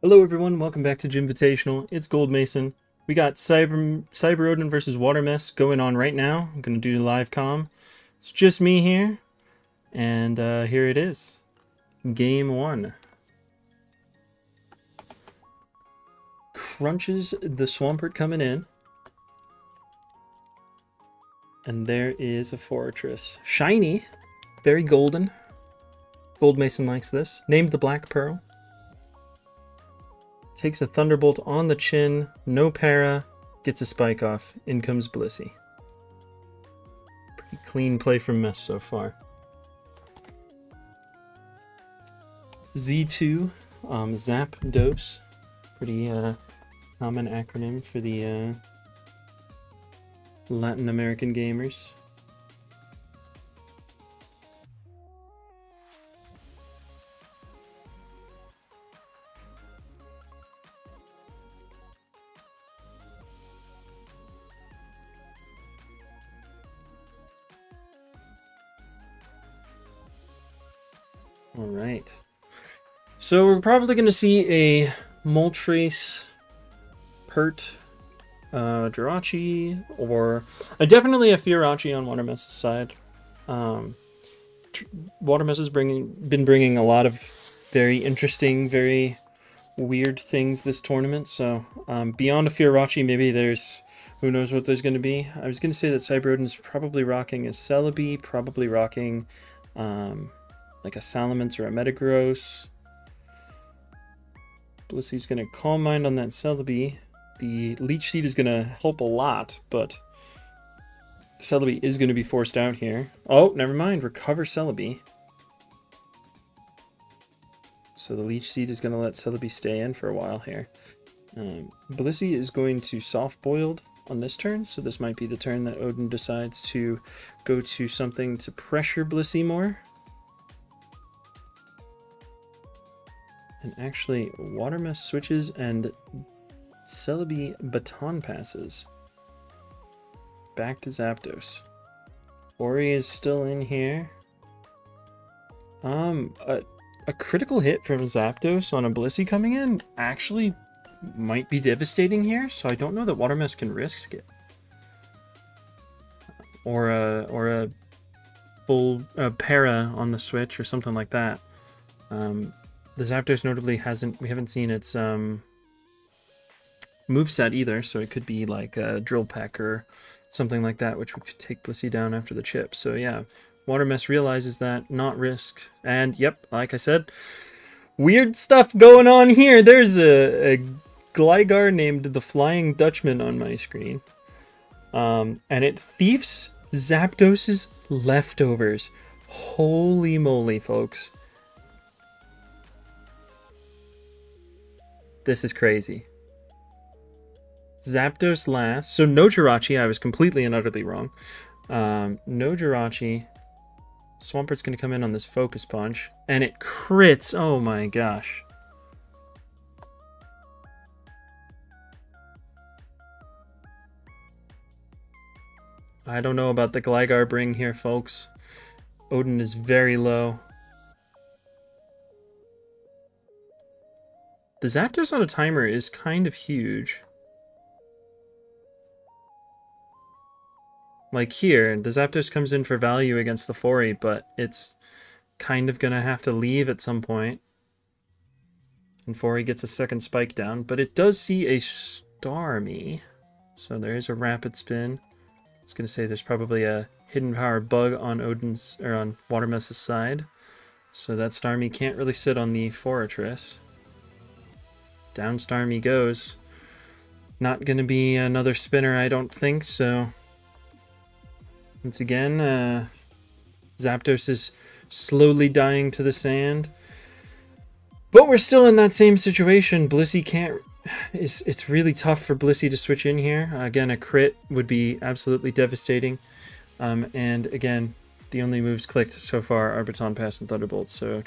Hello everyone, welcome back to Jimvitational. It's Gold Mason. We got CyberOdin versus Watermess going on right now. I'm going to do live comm. It's just me here, and here it is. Game 1. Crunches the Swampert coming in. And there is a Fortress. Shiny, very golden. Gold Mason likes this. Named the Black Pearl. Takes a Thunderbolt on the chin, no para, gets a spike off. In comes Blissey. Pretty clean play from Mess so far. Z2, Zap Dose. Pretty common acronym for the Latin American gamers. All right. So we're probably going to see a Moltres, Pert, Jirachi, or definitely a Firachi on Watermess's side. Watermess has been bringing a lot of very interesting, very weird things this tournament. So beyond a Firachi, maybe there's, who knows what there's going to be. I was going to say that CyberOdin is probably rocking a Celebi, probably rocking like a Salamence or a Metagross. Blissey's going to Calm Mind on that Celebi. The Leech Seed is going to help a lot, but Celebi is going to be forced out here. Oh, never mind. Recover Celebi. So the Leech Seed is going to let Celebi stay in for a while here. Blissey is going to Soft Boiled on this turn, so this might be the turn that Odin decides to go to something to pressure Blissey more. And actually, Watermess switches and Celebi Baton passes. Back to Zapdos. Ori is still in here. A critical hit from Zapdos on a Blissey coming in actually might be devastating here, so I don't know that Watermess can risk it. Or a full para on the switch or something like that. The Zapdos notably we haven't seen its moveset either, so it could be like a Drill Peck or something like that, which would take Blissey down after the chip. So yeah, Watermess realizes that, not risk. And yep, like I said, weird stuff going on here. There's a Gligar named the Flying Dutchman on my screen. And it thiefs Zapdos's leftovers. Holy moly, folks. This is crazy. Zapdos last. So no Jirachi. I was completely and utterly wrong. No Jirachi. Swampert's going to come in on this Focus Punch. And it crits. Oh my gosh. I don't know about the Gligar bring here, folks. Odin is very low. The Zapdos on a timer is kind of huge. Like here, the Zapdos comes in for value against the Fori, but it's kind of going to have to leave at some point. And Fori gets a second spike down, but it does see a Starmie. So there is a Rapid Spin. I was going to say there's probably a Hidden Power bug on Odin's, or on Watermess's side. So that Starmie can't really sit on the Fortress. Down Starmie goes. Not going to be another spinner, I don't think, so once again, Zapdos is slowly dying to the sand. But we're still in that same situation. Blissey can't... It's really tough for Blissey to switch in here. Again, a crit would be absolutely devastating. And again, the only moves clicked so far are Baton Pass and Thunderbolt, so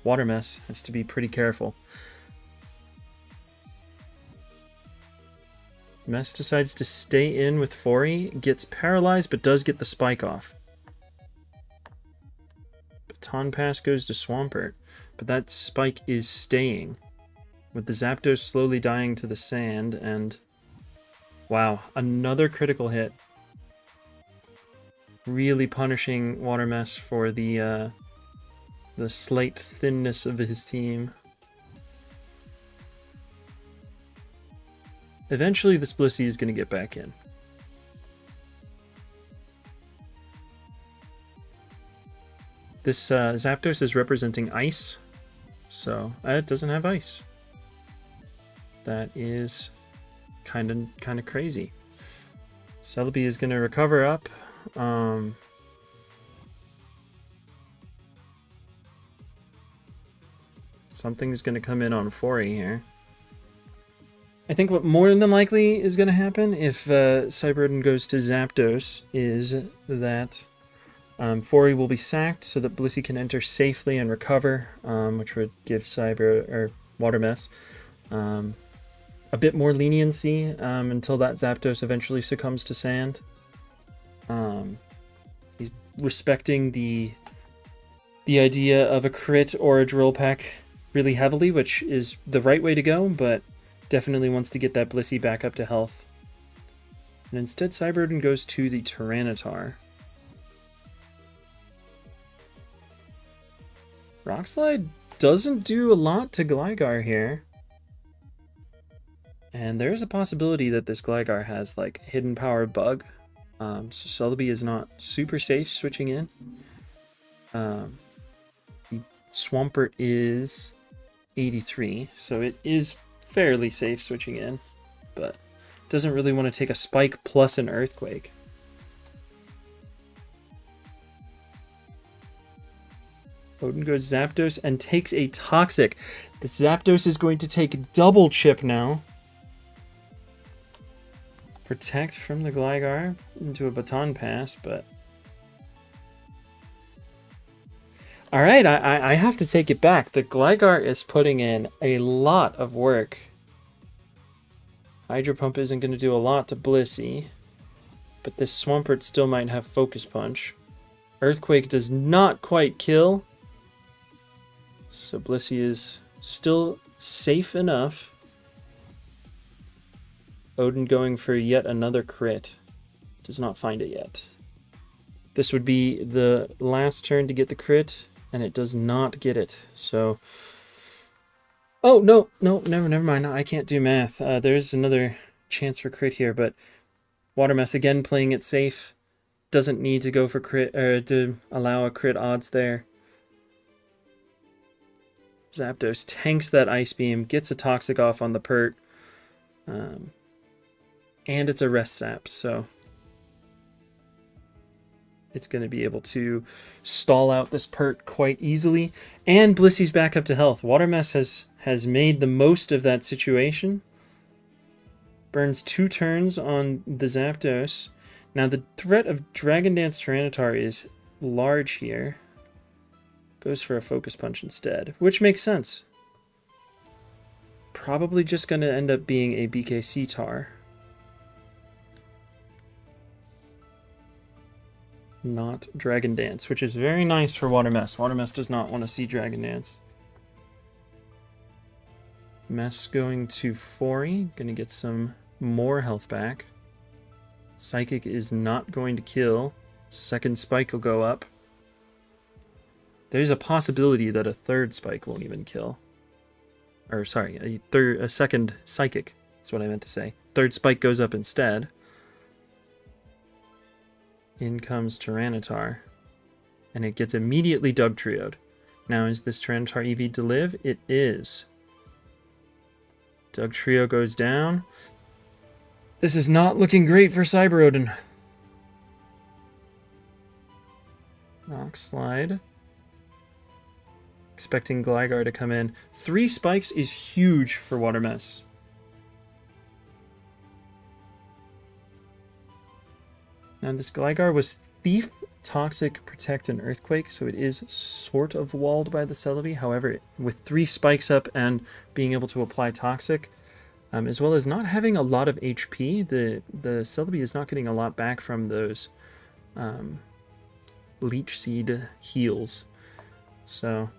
Watermess has to be pretty careful. Mess decides to stay in with Fori, gets paralyzed, but does get the spike off. Baton Pass goes to Swampert, but that spike is staying, with the Zapdos slowly dying to the sand, and wow, another critical hit. Really punishing watermess for the slight thinness of his team. Eventually, this Blissey is going to get back in. This Zapdos is representing ice, so it doesn't have ice. That is kind of crazy. Celebi is going to recover up. Something's going to come in on Fori here. I think what more than likely is going to happen if CyberOdin goes to Zapdos is that Fori will be sacked so that Blissey can enter safely and recover, which would give Watermess a bit more leniency until that Zapdos eventually succumbs to sand. He's respecting the idea of a crit or a drill peck really heavily, which is the right way to go, but definitely wants to get that Blissey back up to health. And instead, CyberOdin goes to the Tyranitar. Rock Slide doesn't do a lot to Gligar here. And there is a possibility that this Gligar has like hidden power bug. So Celebi is not super safe switching in. The Swampert is 83, so it is fairly safe switching in, but doesn't really want to take a spike plus an earthquake. Odin goes Zapdos and takes a Toxic. The Zapdos is going to take double chip now. Protect from the Gligar into a Baton Pass, but... Alright, I have to take it back. The Gligar is putting in a lot of work. Hydro Pump isn't going to do a lot to Blissey, but this Swampert still might have Focus Punch. Earthquake does not quite kill, so Blissey is still safe enough. Odin going for yet another crit. Does not find it yet. This would be the last turn to get the crit, and it does not get it. So, oh no, never mind. I can't do math. There's another chance for crit here, but Watermess again playing it safe. Doesn't need to go for crit or to allow a crit odds there. Zapdos tanks that Ice Beam, gets a Toxic off on the Pert, and it's a Rest Sap, so it's going to be able to stall out this Pert quite easily. And Blissey's back up to health. Watermess has made the most of that situation. Burns 2 turns on the Zapdos. Now the threat of Dragon Dance Tyranitar is large here. Goes for a Focus Punch instead, which makes sense. Probably just going to end up being a BKC Tar. Not Dragon Dance, which is very nice for Watermess. Watermess does not want to see Dragon Dance. Mess going to Fori, going to get some more health back. Psychic is not going to kill. Second Spike will go up. There's a possibility that a third Spike won't even kill. Or sorry, a second Psychic is what I meant to say. Third Spike goes up instead. In comes Tyranitar, and it gets immediately Dugtrio'd. Now, is this Tyranitar EV to live? It is. Dugtrio goes down. This is not looking great for CyberOdin. Rock Slide. Expecting Gligar to come in. 3 spikes is huge for Watermess. Now this Gligar was Thief, Toxic, Protect, and Earthquake, so it is sort of walled by the Celebi. However, with 3 spikes up and being able to apply Toxic, as well as not having a lot of HP, the Celebi is not getting a lot back from those Leech Seed heals. So,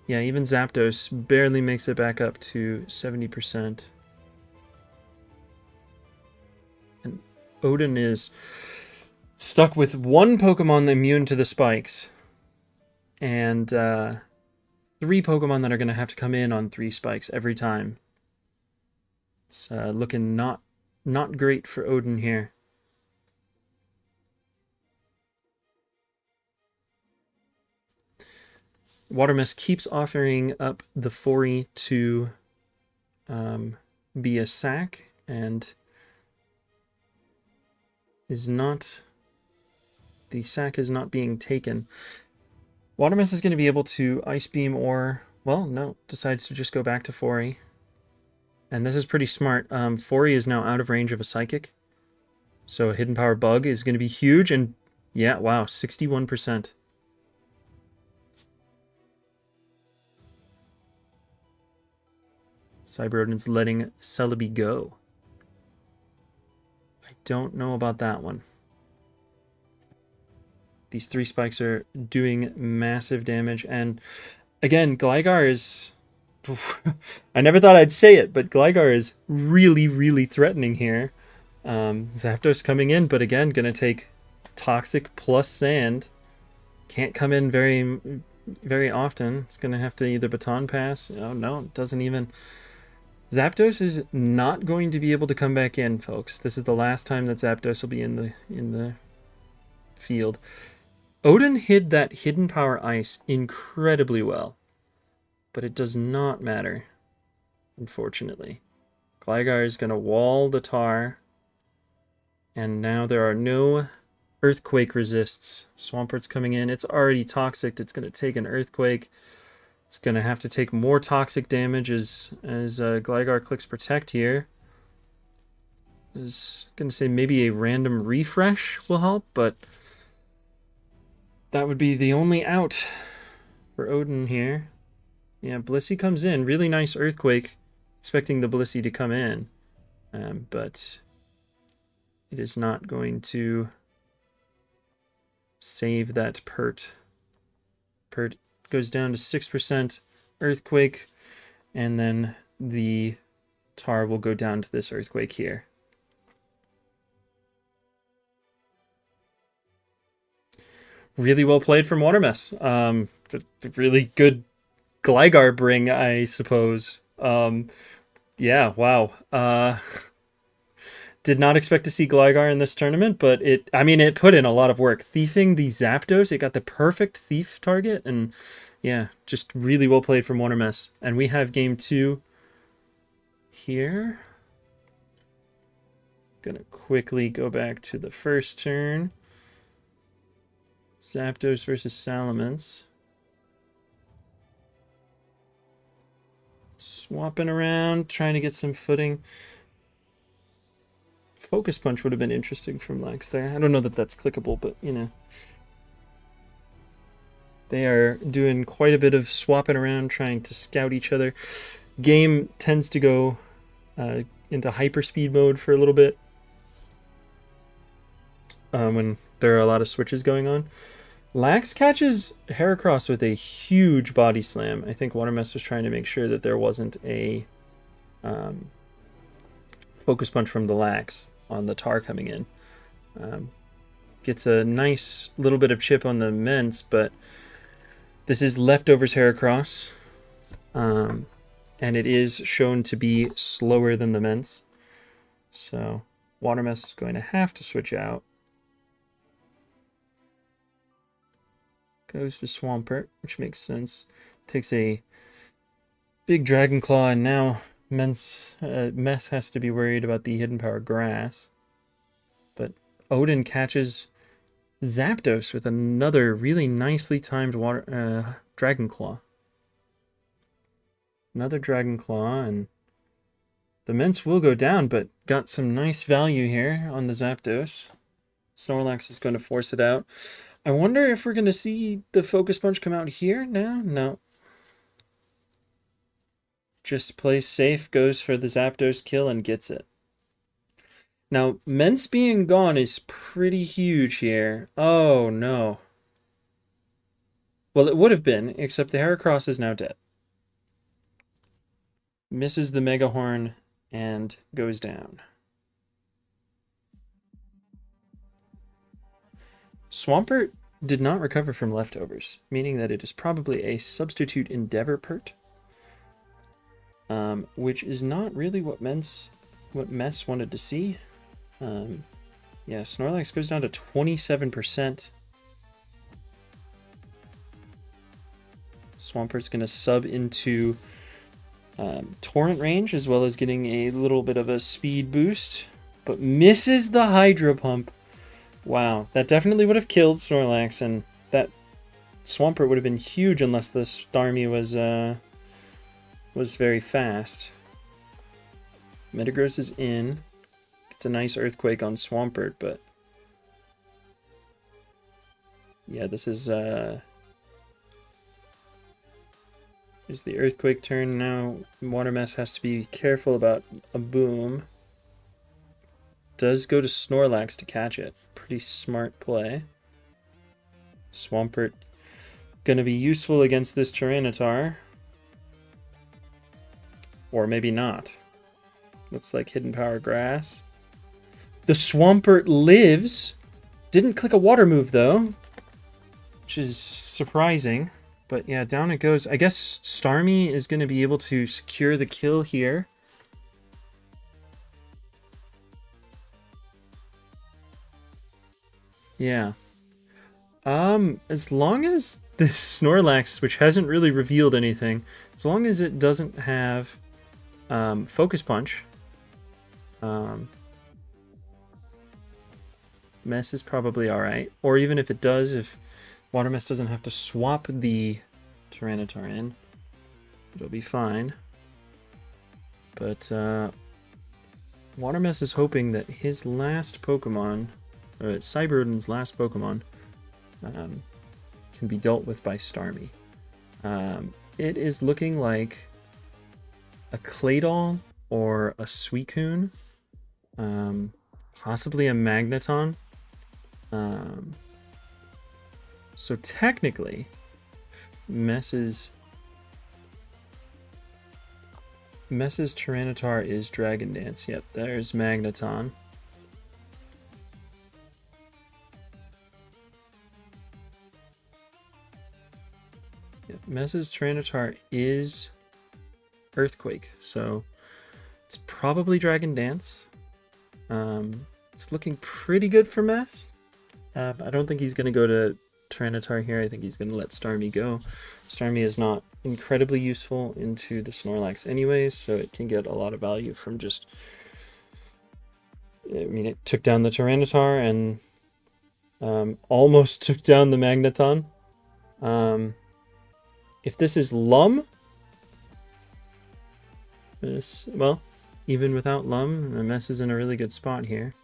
yeah, even Zapdos barely makes it back up to 70%. And Odin is stuck with one Pokemon immune to the spikes. And 3 Pokemon that are going to have to come in on 3 spikes every time. It's looking not great for Odin here. Watermess keeps offering up the Fori to be a sack, and the sack is not being taken. Watermess is going to be able to Ice Beam or, well, no, decides to just go back to Fori. And this is pretty smart. Fori is now out of range of a Psychic. So a Hidden Power Bug is going to be huge, and yeah, wow, 61%. CyberOdin's letting Celebi go. I don't know about that one. These 3 spikes are doing massive damage, and again, Gligar is... I never thought I'd say it, but Gligar is really, really threatening here. Zapdos coming in, but again, gonna take Toxic plus Sand. Can't come in very, very often. It's gonna have to either Baton Pass. Oh no, it doesn't even... Zapdos is not going to be able to come back in, folks. This is the last time that Zapdos will be in the field. Odin hid that Hidden Power Ice incredibly well, but it does not matter, unfortunately. Gligar is going to wall the tar, and now there are no Earthquake resists. Swampert's coming in. It's already toxic. It's going to take an Earthquake. It's going to have to take more toxic damage as Gligar clicks Protect here. I was going to say maybe a random refresh will help, but that would be the only out for Odin here. Yeah, Blissey comes in. Really nice Earthquake. Expecting the Blissey to come in. But it is not going to save that Pert. Pert goes down to 6% Earthquake. And then the tar will go down to this Earthquake here. Really well played from Watermess. Really good Gligar bring, I suppose. Yeah, wow. Did not expect to see Gligar in this tournament, but it put in a lot of work. Thiefing the Zapdos, it got the perfect thief target, and yeah, just really well played from Watermess. And we have game 2 here. Gonna quickly go back to the first turn. Zapdos versus Salamence. Swapping around, trying to get some footing. Focus Punch would have been interesting from Lex there. I don't know that that's clickable, but, you know. They are doing quite a bit of swapping around, trying to scout each other. Game tends to go into hyperspeed mode for a little bit. When there are a lot of switches going on. Lax catches Heracross with a huge body slam. I think Watermess was trying to make sure that there wasn't a Focus Punch from the Lax on the tar coming in. Gets a nice little bit of chip on the Mence, but this is Leftovers Heracross. And it is shown to be slower than the Mence. So Watermess is going to have to switch out. Goes to Swampert, which makes sense. Takes a big Dragon Claw, and now Mess has to be worried about the Hidden Power Grass. But Odin catches Zapdos with another really nicely timed Dragon Claw. Another Dragon Claw, and the Mence will go down, but got some nice value here on the Zapdos. Snorlax is going to force it out. I wonder if we're going to see the Focus Punch come out here now? No. Just plays safe, goes for the Zapdos kill, and gets it. Now, Mence being gone is pretty huge here. Oh, no. Well, it would have been, except the Heracross is now dead. Misses the Mega Horn and goes down. Swampert did not recover from leftovers, meaning that it is probably a substitute Endeavorpert, which is not really what Mess wanted to see. Yeah, Snorlax goes down to 27%. Swampert's going to sub into Torrent range, as well as getting a little bit of a speed boost, but misses the Hydro Pump. Wow, that definitely would have killed Snorlax, and that Swampert would have been huge unless the Starmie was very fast. Metagross is in. It's a nice Earthquake on Swampert, but yeah, this is the Earthquake turn now. Watermess has to be careful about a Boom. Does go to Snorlax to catch it. Pretty smart play. Swampert gonna be useful against this Tyranitar. Or maybe not. Looks like Hidden Power Grass. The Swampert lives. Didn't click a water move though, which is surprising. But yeah, down it goes. I guess Starmie is going to be able to secure the kill here. Yeah. As long as this Snorlax, which hasn't really revealed anything, as long as it doesn't have Focus Punch, Mess is probably alright. Or even if it does, if Watermess doesn't have to swap the Tyranitar in, it'll be fine. But Watermess is hoping that his last Pokemon, or CyberOdin's last Pokemon, can be dealt with by Starmie. It is looking like a Claydol or a Suicune, possibly a Magneton. So technically, Mess's Tyranitar is Dragon Dance. Yep, there's Magneton. Yep, Mess's Tyranitar is Earthquake, so it's probably Dragon Dance. It's looking pretty good for Mess. I don't think he's going to go to Tyranitar here. I think he's going to let Starmie go. Starmie is not incredibly useful into the Snorlax anyways, so it can get a lot of value from just... I mean, it took down the Tyranitar and almost took down the Magneton. If this is Lum, well, even without Lum, the Mess is in a really good spot here.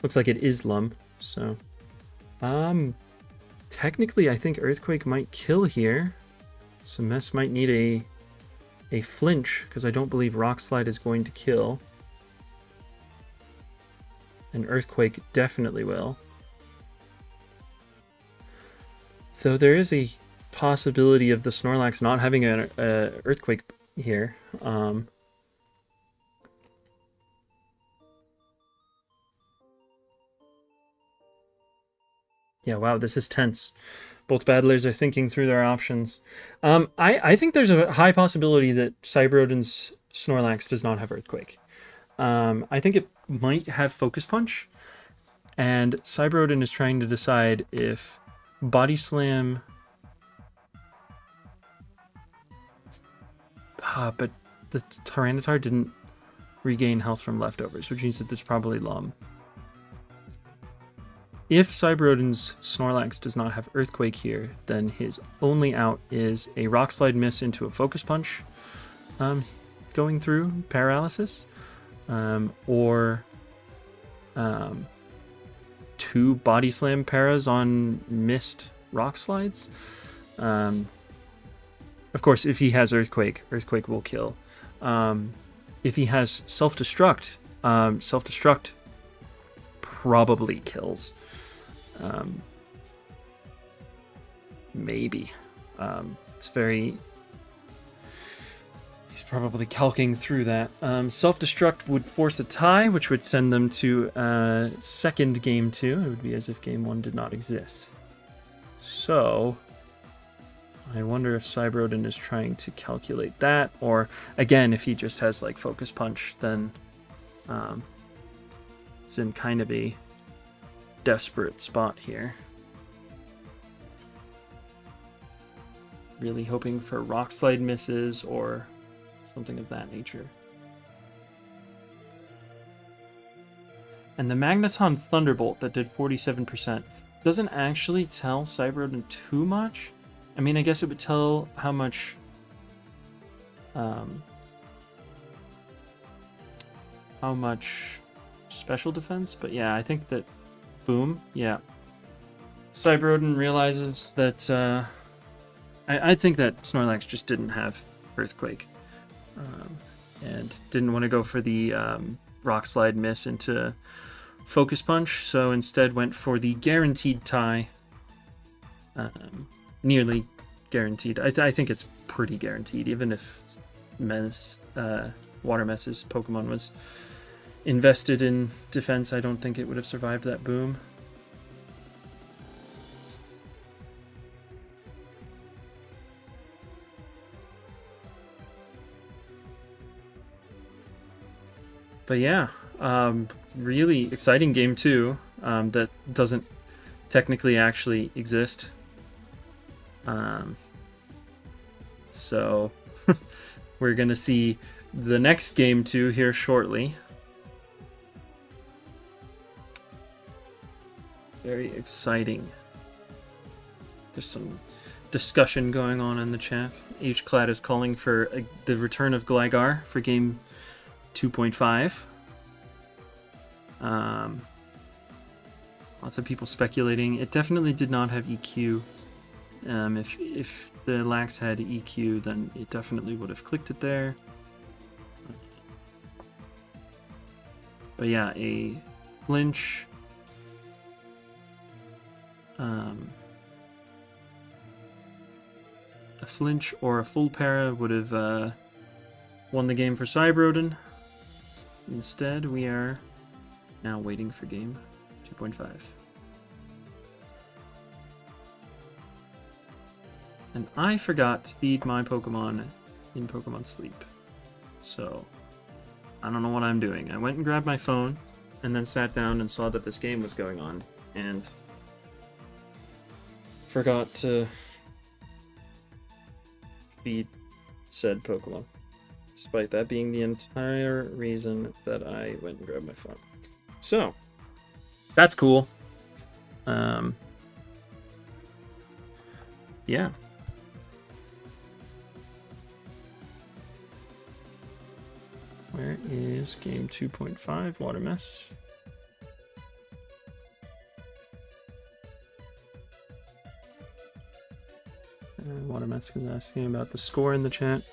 Looks like it is Lum, so... technically, I think Earthquake might kill here. So Mess might need a flinch, because I don't believe Rock Slide is going to kill. And Earthquake definitely will. Though there is a possibility of the Snorlax not having an Earthquake here. Yeah, wow, this is tense. Both battlers are thinking through their options. I think there's a high possibility that CyberOdin's Snorlax does not have Earthquake. I think it might have Focus Punch, and CyberOdin is trying to decide if Body Slam... but the Tyranitar didn't regain health from leftovers, which means that there's probably Lum. If CyberOdin's Snorlax does not have Earthquake here, then his only out is a Rock Slide miss into a Focus Punch going through Paralysis, or 2 Body Slam Paras on missed Rock Slides. Of course, if he has Earthquake, Earthquake will kill. If he has Self-Destruct, Self-Destruct probably kills. Maybe. It's very... He's probably calking through that. Self-destruct would force a tie, which would send them to second game 2. It would be as if game 1 did not exist. So, I wonder if CyberOdin is trying to calculate that, or, again, if he just has, like, Focus Punch, then he's in kind of a desperate spot here. Really hoping for Rock Slide misses, or something of that nature. And the Magneton Thunderbolt that did 47% doesn't actually tell CyberOdin too much. I mean, I guess it would tell how much special defense, but yeah, I think that boom, yeah. CyberOdin realizes that I think that Snorlax just didn't have Earthquake. And didn't want to go for the Rock Slide miss into Focus Punch, so instead went for the guaranteed tie. Nearly guaranteed. I think it's pretty guaranteed, even if Watermess's Pokemon was invested in defense. I don't think it would have survived that boom. But yeah, really exciting game 2 that doesn't technically actually exist. So we're going to see the next game 2 here shortly. Very exciting. There's some discussion going on in the chat. H-Clad is calling for the return of Gligar for game 2.5. Lots of people speculating. It definitely did not have EQ. If the Lax had EQ, then it definitely would have clicked it there. But yeah, a flinch. A flinch or a full para would have won the game for CyberOdin. Instead, we are now waiting for game 2.5. And I forgot to feed my Pokemon in Pokemon Sleep. So, I don't know what I'm doing. I went and grabbed my phone, and then sat down and saw that this game was going on, and forgot to feed said Pokemon. Despite that being the entire reason that I went and grabbed my phone. So, that's cool. Yeah. Where is game 2.5? Watermess. Watermess is asking about the score in the chat.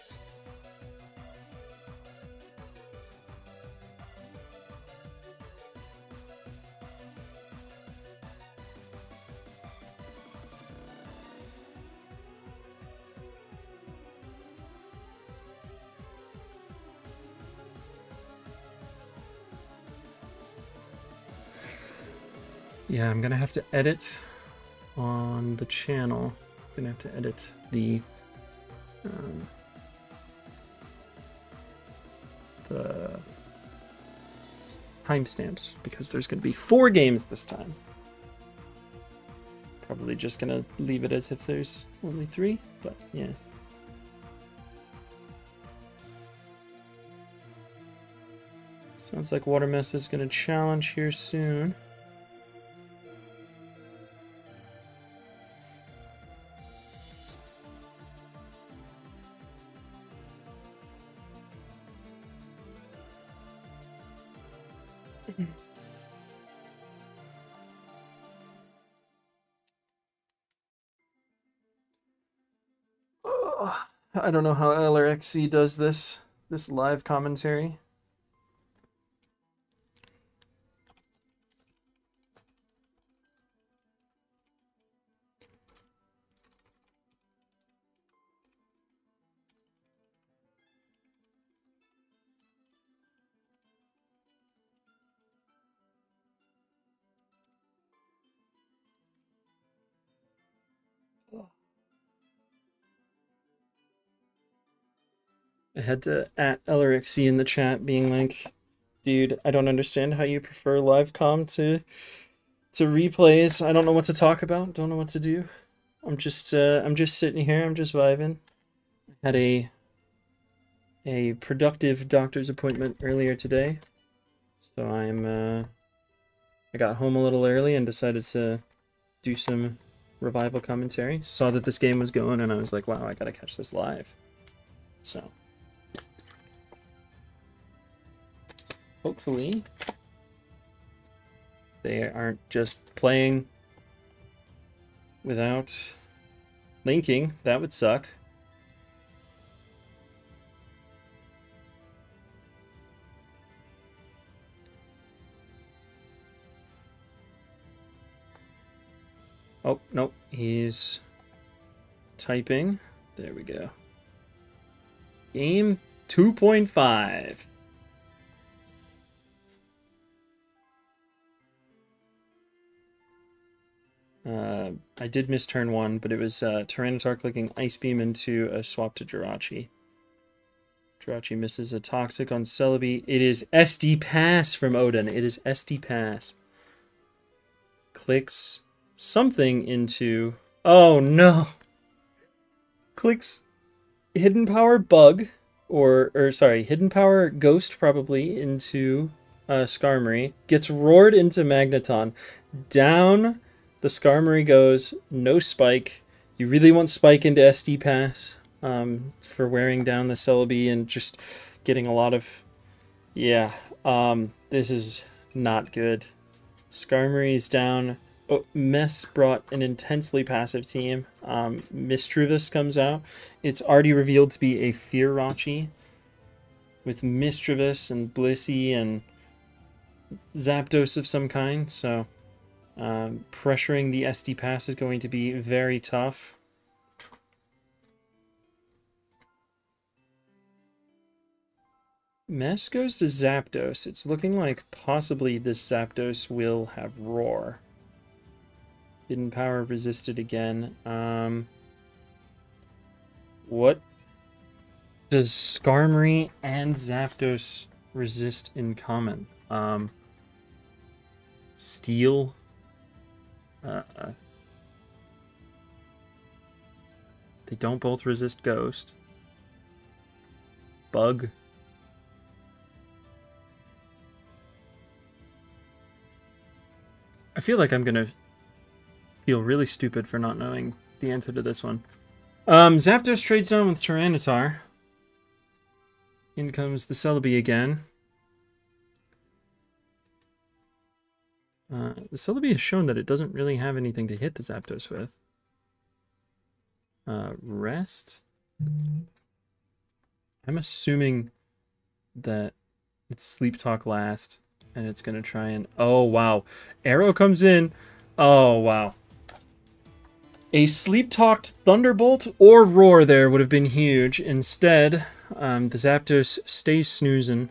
Yeah, I'm gonna have to edit on the channel. I'm gonna have to edit the timestamps because there's gonna be 4 games this time. Probably just gonna leave it as if there's only 3, but yeah. Sounds like Watermess is gonna challenge here soon. I don't know how LRXC does this live commentary. I had to at Elrixy in the chat being like, dude, I don't understand how you prefer live comm to replays. I don't know what to talk about, don't know what to do. I'm just sitting here, I'm just vibing. I had a productive doctor's appointment earlier today. So I got home a little early and decided to do some revival commentary. Saw that this game was going and I was like, wow, I gotta catch this live. So hopefully they aren't just playing without linking. That would suck. Oh, nope, he's typing. There we go. Game 2.5. I did miss turn 1, but it was Tyranitar clicking Ice Beam into a swap to Jirachi. Jirachi misses a Toxic on Celebi. It is SD Pass from Odin. It is SD Pass. Clicks something into... Oh, no! Clicks Hidden Power Bug, or sorry, Hidden Power Ghost probably into Skarmory. Gets roared into Magneton. Down the Skarmory goes, no Spike. You really want Spike into SD Pass for wearing down the Celebi and just getting a lot of... Yeah, this is not good. Skarmory is down. Oh, Mess brought an intensely passive team. Misdreavus comes out. It's already revealed to be a Fearochi with Misdreavus and Blissey and Zapdos of some kind, so pressuring the SD Pass is going to be very tough. Mess goes to Zapdos. It's looking like possibly this Zapdos will have Roar. Hidden Power resisted again. What does Skarmory and Zapdos resist in common? Steel. They don't both resist Ghost. Bug. I feel like I'm gonna feel really stupid for not knowing the answer to this one. Zapdos trades on with Tyranitar. In comes the Celebi again. The Celebi has shown that it doesn't really have anything to hit the Zapdos with. Rest? I'm assuming that it's Sleep Talk last, and it's going to try and... Oh, wow. Arrow comes in. Oh, wow. A Sleep-Talked Thunderbolt or Roar there would have been huge. Instead, the Zapdos stays snoozing.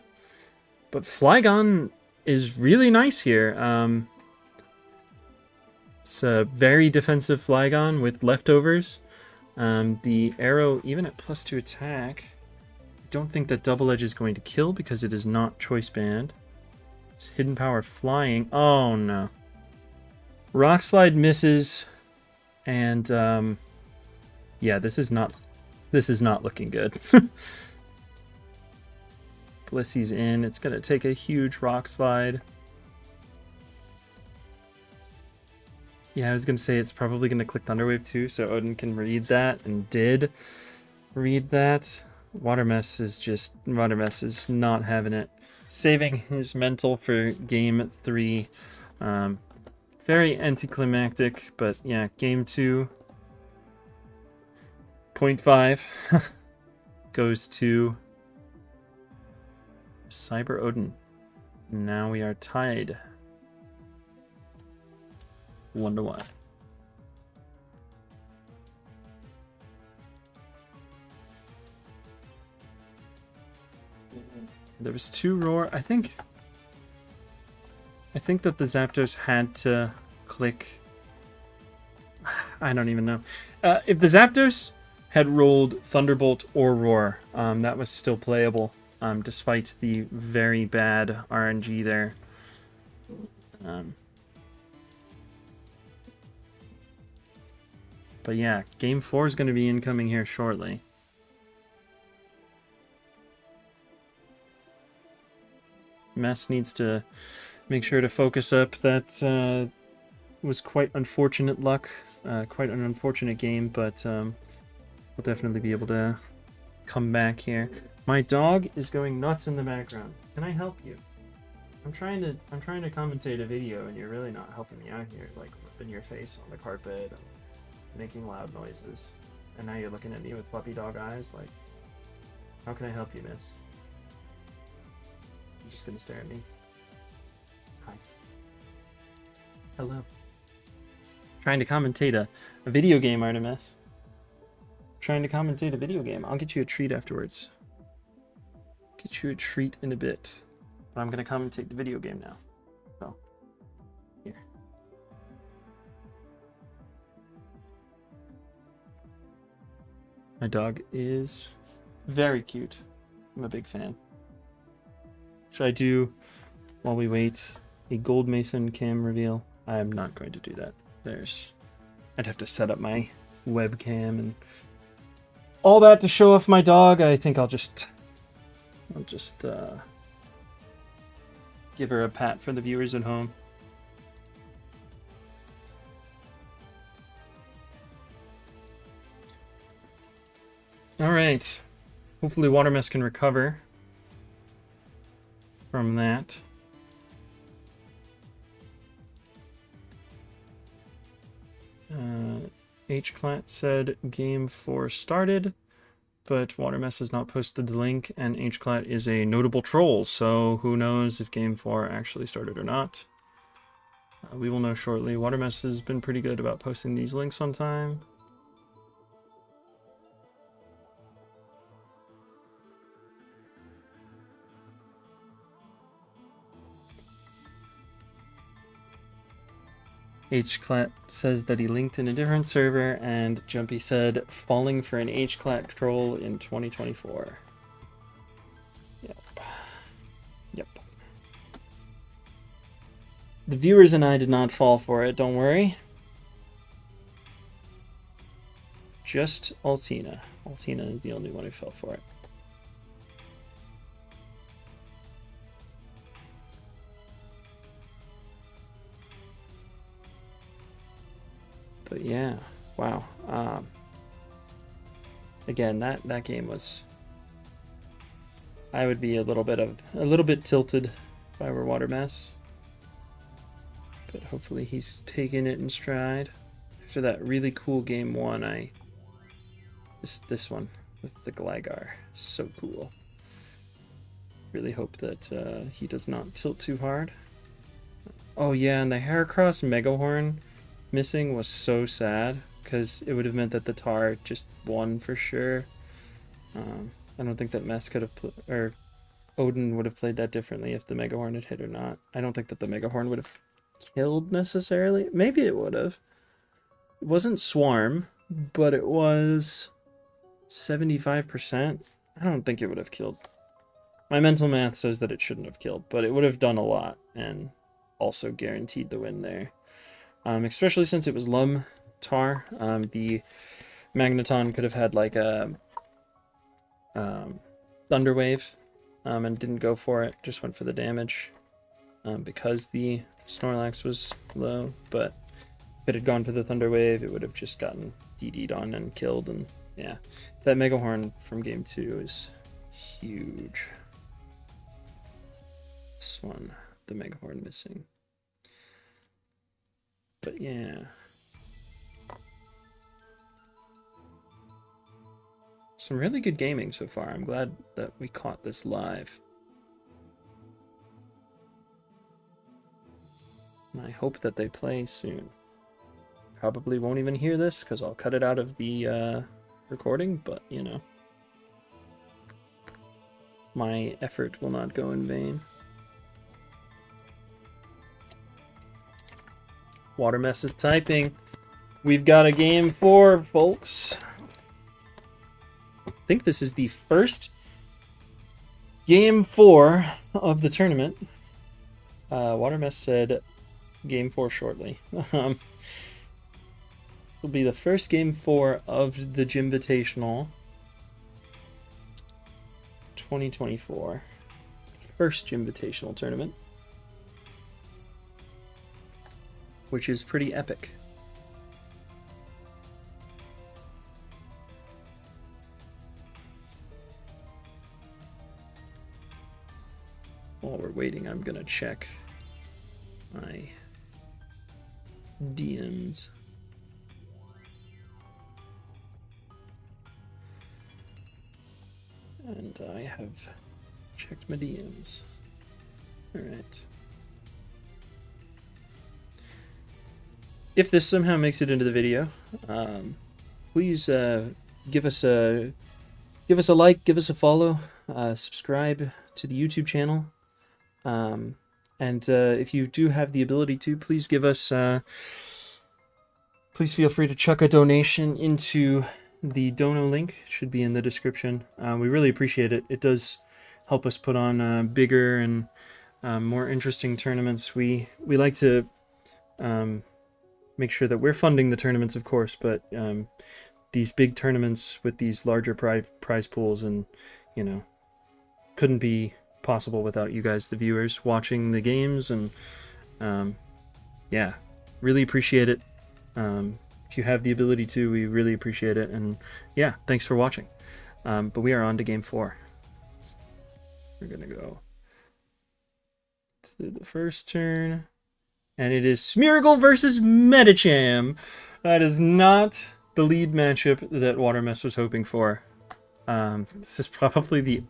But Flygon is really nice here. It's a very defensive Flygon with leftovers. The arrow, even at +2 attack, I don't think that Double Edge is going to kill because it is not Choice Band. It's Hidden Power Flying. Oh, no. Rock Slide misses. And, yeah, this is not looking good. Blissey's in. It's going to take a huge Rock Slide. Yeah, I was going to say it's probably going to click Thunderwave too, so Odin can read that, and did read that. Watermess is not having it. Saving his mental for game 3. Very anticlimactic, but yeah, game 2.5 goes to CyberOdin. Now we are tied 1-1. There was 2 Roar. I think that the Zapdos had to click... I don't even know. If the Zapdos had rolled Thunderbolt or Roar. That was still playable, despite the very bad RNG there. But yeah, Game 4 is going to be incoming here shortly. Mess needs to make sure to focus up. That was quite unfortunate luck. Quite an unfortunate game, but we'll definitely be able to come back here. My dog is going nuts in the background. Can I help you? I'm trying to commentate a video and you're really not helping me out here, like ripping your face on the carpet and making loud noises. And now you're looking at me with puppy dog eyes, like, how can I help you, miss? You're just gonna stare at me? Hi. Hello. Trying to commentate a video game, Artemis. Trying to commentate a video game. I'll get you a treat afterwards. Get you a treat in a bit. But I'm gonna commentate the video game now. So, here. My dog is very cute. I'm a big fan. Should I do, while we wait, a Gold Mason cam reveal? I am not going to do that. I'd have to set up my webcam and all that to show off my dog. I think I'll just give her a pat for the viewers at home. All right. Hopefully watermess can recover from that. HClat said Game 4 started, but watermess has not posted the link, and HClat is a notable troll, so who knows if Game 4 actually started or not. We will know shortly. Watermess has been pretty good about posting these links on time. HClat says that he linked in a different server, and Jumpy said, falling for an HClat troll in 2024. Yep. Yep. The viewers and I did not fall for it, don't worry. Just Altina. Altina is the only one who fell for it. But yeah, wow. Again, that game was. I would be a little bit tilted if I were watermess. But hopefully he's taking it in stride. After that really cool game 1, this one with the Gligar, so cool. Really hope that he does not tilt too hard. Oh yeah, and the Heracross Megahorn missing was so sad, because it would have meant that the Tar just won for sure. I don't think that Mess could have or Odin would have played that differently if the Megahorn had hit or not. I don't think that the Megahorn would have killed necessarily. Maybe it would have. It wasn't Swarm, but it was 75%. I don't think it would have killed. My mental math says that it shouldn't have killed, but it would have done a lot and also guaranteed the win there. Especially since it was Lum Tar. The Magneton could have had like a Thunder Wave and didn't go for it, just went for the damage because the Snorlax was low. But if it had gone for the Thunder Wave, it would have just gotten DD'd on and killed. And yeah, that Megahorn from game 2 is huge. This one, the Megahorn missing. But yeah. Some really good gaming so far. I'm glad that we caught this live. And I hope that they play soon. Probably won't even hear this because I'll cut it out of the recording, but you know. My effort will not go in vain. Watermess is typing. We've got a game 4, folks. think this is the first Game 4 of the tournament. Watermess said Game 4 shortly. Will be the first Game 4 of the Jimvitational 2024. First Jimvitational tournament. Which is pretty epic. While we're waiting, I'm gonna check my DMs. And I have checked my DMs. Alright. If this somehow makes it into the video, please give us a like, give us a follow, subscribe to the YouTube channel. And if you do have the ability to, please give us, please feel free to chuck a donation into the dono link. It should be in the description. We really appreciate it. It does help us put on bigger and more interesting tournaments. We like to make sure that we're funding the tournaments, of course, but these big tournaments with these larger prize pools, and you know, couldn't be possible without you guys, the viewers, watching the games. And yeah, really appreciate it. If you have the ability to, we really appreciate it. And yeah, thanks for watching. But we are on to Game 4. We're gonna go to the first turn, and it is Smeargle versus Medicham. That is not the lead matchup that Watermess was hoping for. This is probably the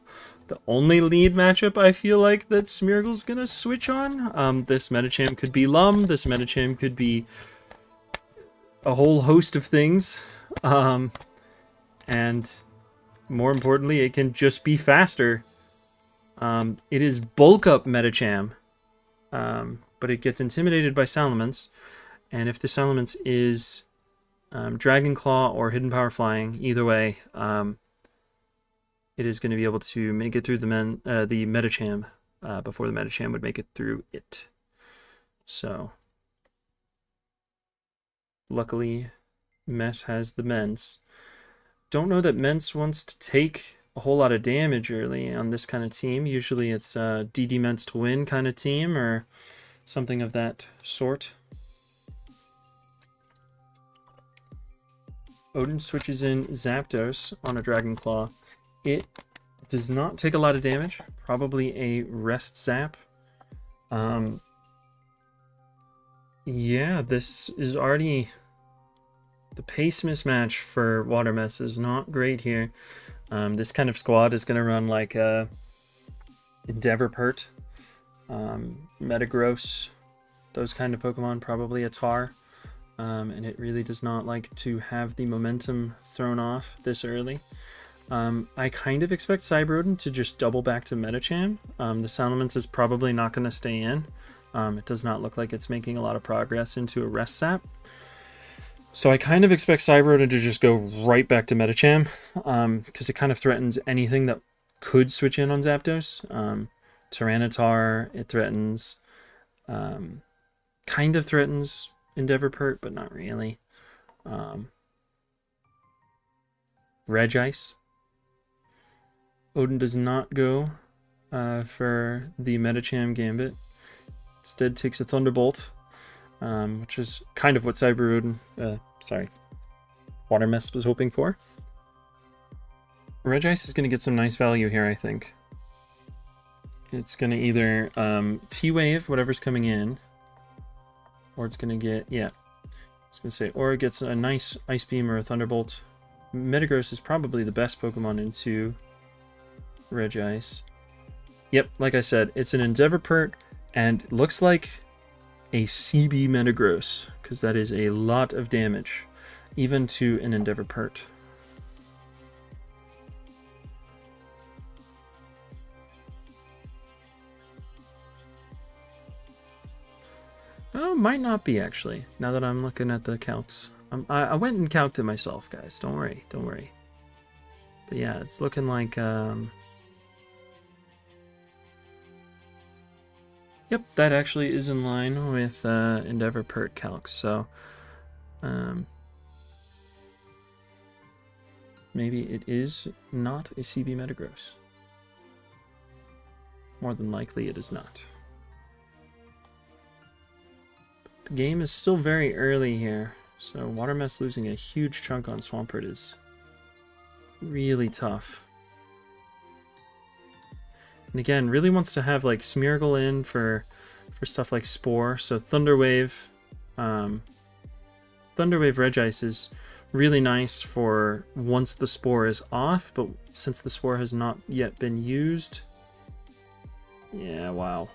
only lead matchup I feel like that Smeargle's gonna switch on. This Medicham could be Lum, this Medicham could be a whole host of things. And more importantly, it can just be faster. It is Bulk Up Medicham, but it gets intimidated by Salamence. And if the Salamence is Dragon Claw or Hidden Power Flying, either way, it is going to be able to make it through the Medicham before the Medicham would make it through it. So, luckily, Mess has the Mence. Don't know that Mence wants to take a whole lot of damage early on this kind of team. Usually it's DD Mence to win kind of team or something of that sort. Odin switches in Zapdos on a Dragon Claw. It does not take a lot of damage. Probably a rest zap. Yeah, this is already... The pace mismatch for Watermess is not great here. This kind of squad is going to run like Endeavorpert, Metagross, those kind of Pokemon, probably a Tar. And it really does not like to have the momentum thrown off this early. I kind of expect CyberOdin to just double back to Medicham. The Salamence is probably not going to stay in. It does not look like it's making a lot of progress into a rest sap. So I kind of expect CyberOdin to just go right back to Medicham, because it kind of threatens anything that could switch in on Zapdos. Tyranitar, it threatens, kind of threatens Endeavorpert, but not really. Regice. Odin does not go for the Medicham Gambit. Instead takes a Thunderbolt, which is kind of what CyberOdin, Watermess was hoping for. Regice is going to get some nice value here, I think. It's going to either T-Wave whatever's coming in, or it's going to get, yeah, I was going to say, or it gets a nice Ice Beam or a Thunderbolt. Metagross is probably the best Pokemon into Regice. Yep, like I said, it's an Endeavorpert, and it looks like a CB Metagross, because that is a lot of damage, even to an Endeavorpert. Oh, might not be, actually, now that I'm looking at the calcs. I went and calced it myself, guys. Don't worry, don't worry. But yeah, it's looking like... Yep, that actually is in line with Endeavor Pert Calcs, so... maybe it is not a CB Metagross. More than likely it is not. The game is still very early here, so Watermess losing a huge chunk on Swampert is really tough. And again, really wants to have like Smeargle in for stuff like Spore, so Thunderwave, Thunderwave Regice is really nice for once the Spore is off, but since the Spore has not yet been used, yeah, wow.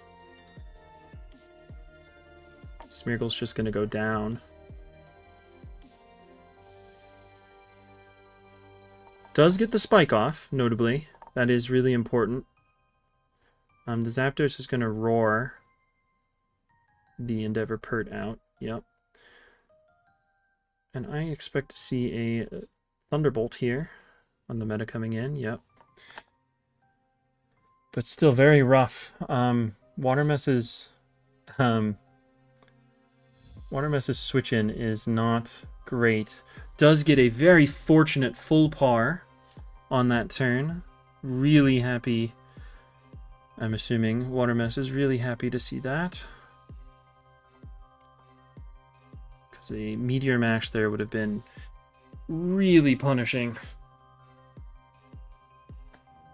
Smeargle's just going to go down. Does get the spike off, notably. That is really important. The Zapdos is going to roar the Endeavor Pert out. Yep. And I expect to see a Thunderbolt here on the meta coming in. Yep. But still very rough. Watermess's switch-in is not great. Does get a very fortunate full par on that turn. Really happy. I'm assuming Watermess is really happy to see that. Because a Meteor Mash there would have been really punishing.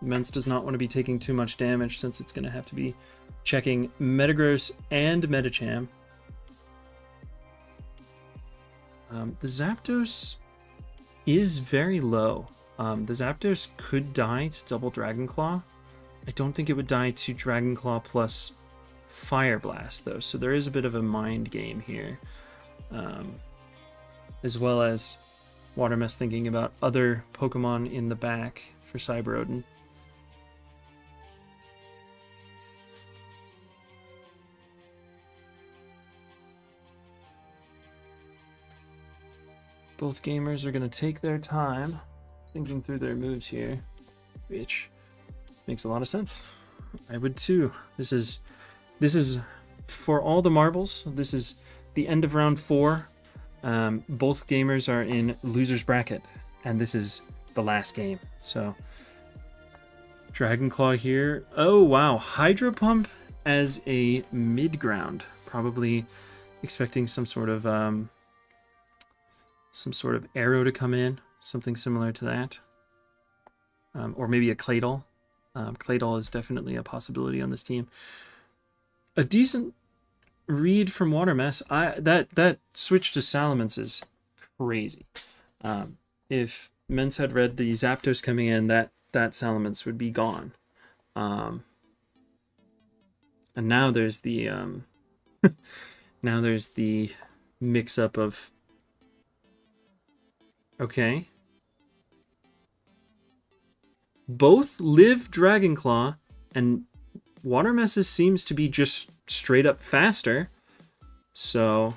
Mence does not want to be taking too much damage since it's going to have to be checking Metagross and Medicham. The Zapdos is very low. The Zapdos could die to double Dragon Claw. I don't think it would die to Dragon Claw plus Fire Blast, though, so there is a bit of a mind game here. As well as Watermess thinking about other Pokemon in the back for CyberOdin. Both gamers are going to take their time thinking through their moves here, which makes a lot of sense. I would too. This is for all the marbles. This is the end of round 4. Both gamers are in loser's bracket, and this is the last game. So Dragon Claw here. Oh wow, Hydro Pump as a mid ground, probably expecting some sort of arrow to come in, something similar to that. Or maybe a Claydol. Claydol is definitely a possibility on this team. A decent read from Watermess. That switch to Salamence is crazy. If Mence had read the Zapdos coming in, that Salamence would be gone. And now there's the now there's the mix-up of... Okay. Both live Dragon Claw, and Watermess's seems to be just straight up faster. So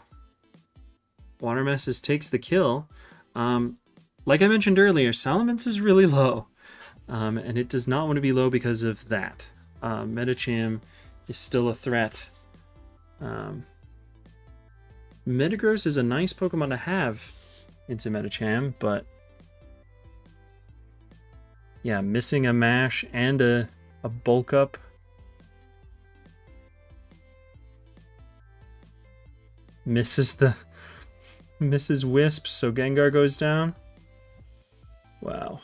Watermess's takes the kill. Like I mentioned earlier, Salamence is really low. And it does not want to be low because of that. Medicham is still a threat. Metagross is a nice Pokemon to have into Medicham, but yeah, missing a mash and a bulk up. Misses Wisp, so Gengar goes down. Wow.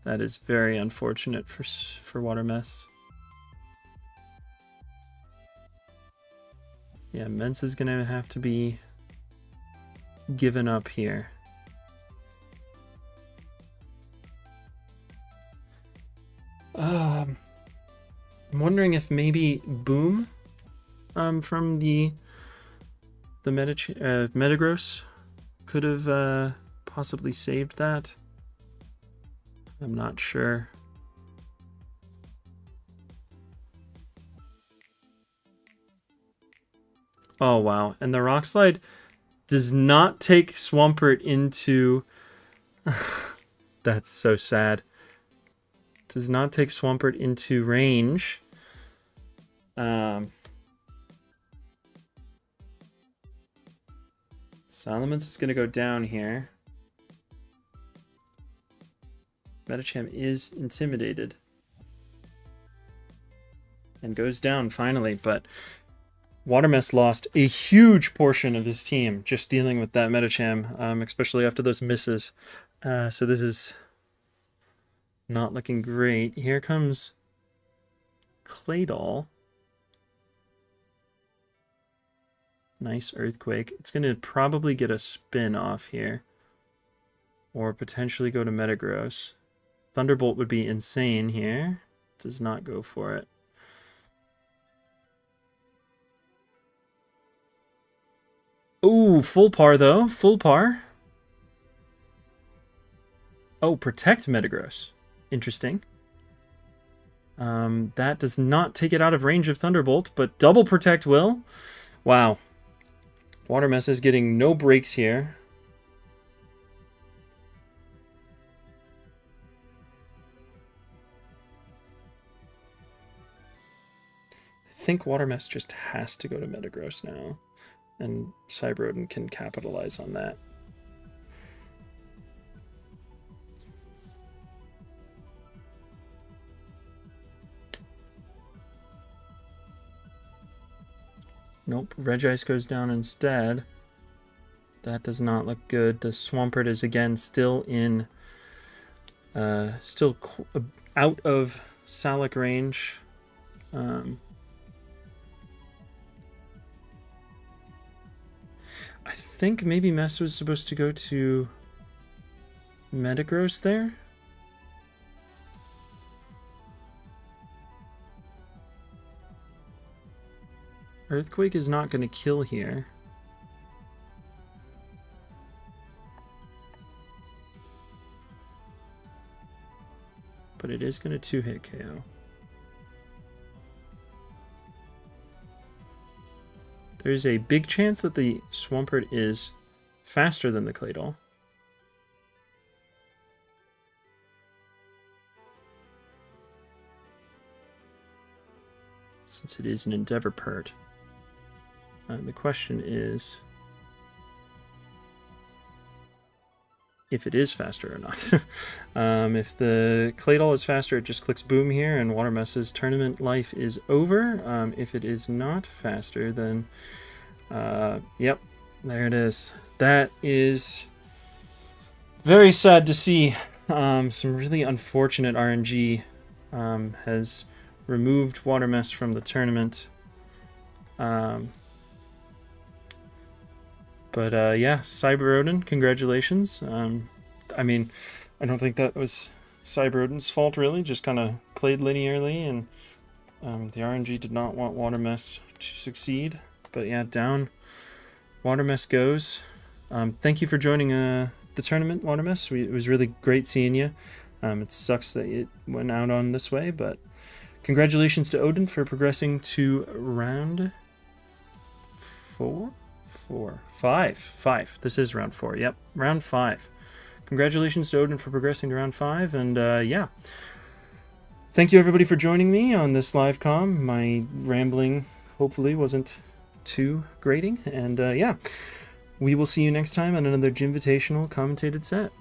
That is very unfortunate for Watermess. Yeah, Mence is gonna have to be given up here. I'm wondering if maybe Boom from the Metagross could have possibly saved that. I'm not sure. Oh wow, and the Rock Slide Does not take Swampert into... That's so sad. Does not take Swampert into range. Salamence is going to go down here. Medicham is intimidated. And goes down finally, but watermess lost a huge portion of his team just dealing with that Medicham, especially after those misses. So this is not looking great. Here comes Claydol. Nice Earthquake. It's going to probably get a spin off here. Or potentially go to Metagross. Thunderbolt would be insane here. Does not go for it. Ooh, full par though. Full par. Oh, protect Metagross. Interesting. That does not take it out of range of Thunderbolt, but double protect will. Wow. Watermess is getting no breaks here. I think Watermess just has to go to Metagross now, and CyberOdin can capitalize on that. Nope, Regice goes down instead. That does not look good. The Swampert is again still in, still out of Salic range. I think maybe Mess was supposed to go to Metagross there. Earthquake is not going to kill here. But it is going to 2-hit KO. There's a big chance that the Swampert is faster than the Claydol. Since it is an Endeavorpert. The question is if it is faster or not. If the Claydol is faster, it just clicks boom here, and Watermess's tournament life is over. If it is not faster, then yep, there it is. That is very sad to see. Some really unfortunate RNG has removed Watermess from the tournament. But yeah, CyberOdin, congratulations. I mean, I don't think that was CyberOdin's fault, really. Just kind of played linearly, and the RNG did not want Watermess to succeed. But yeah, down Watermess goes. Thank you for joining the tournament, Watermess. It was really great seeing you. It sucks that it went out on this way, but congratulations to Odin for progressing to round 5. This is round 4. Yep, round 5. Congratulations to Odin for progressing to round 5, and yeah. Thank you everybody for joining me on this live comm. My rambling hopefully wasn't too grating, and yeah. We will see you next time on another Jimvitational commentated set.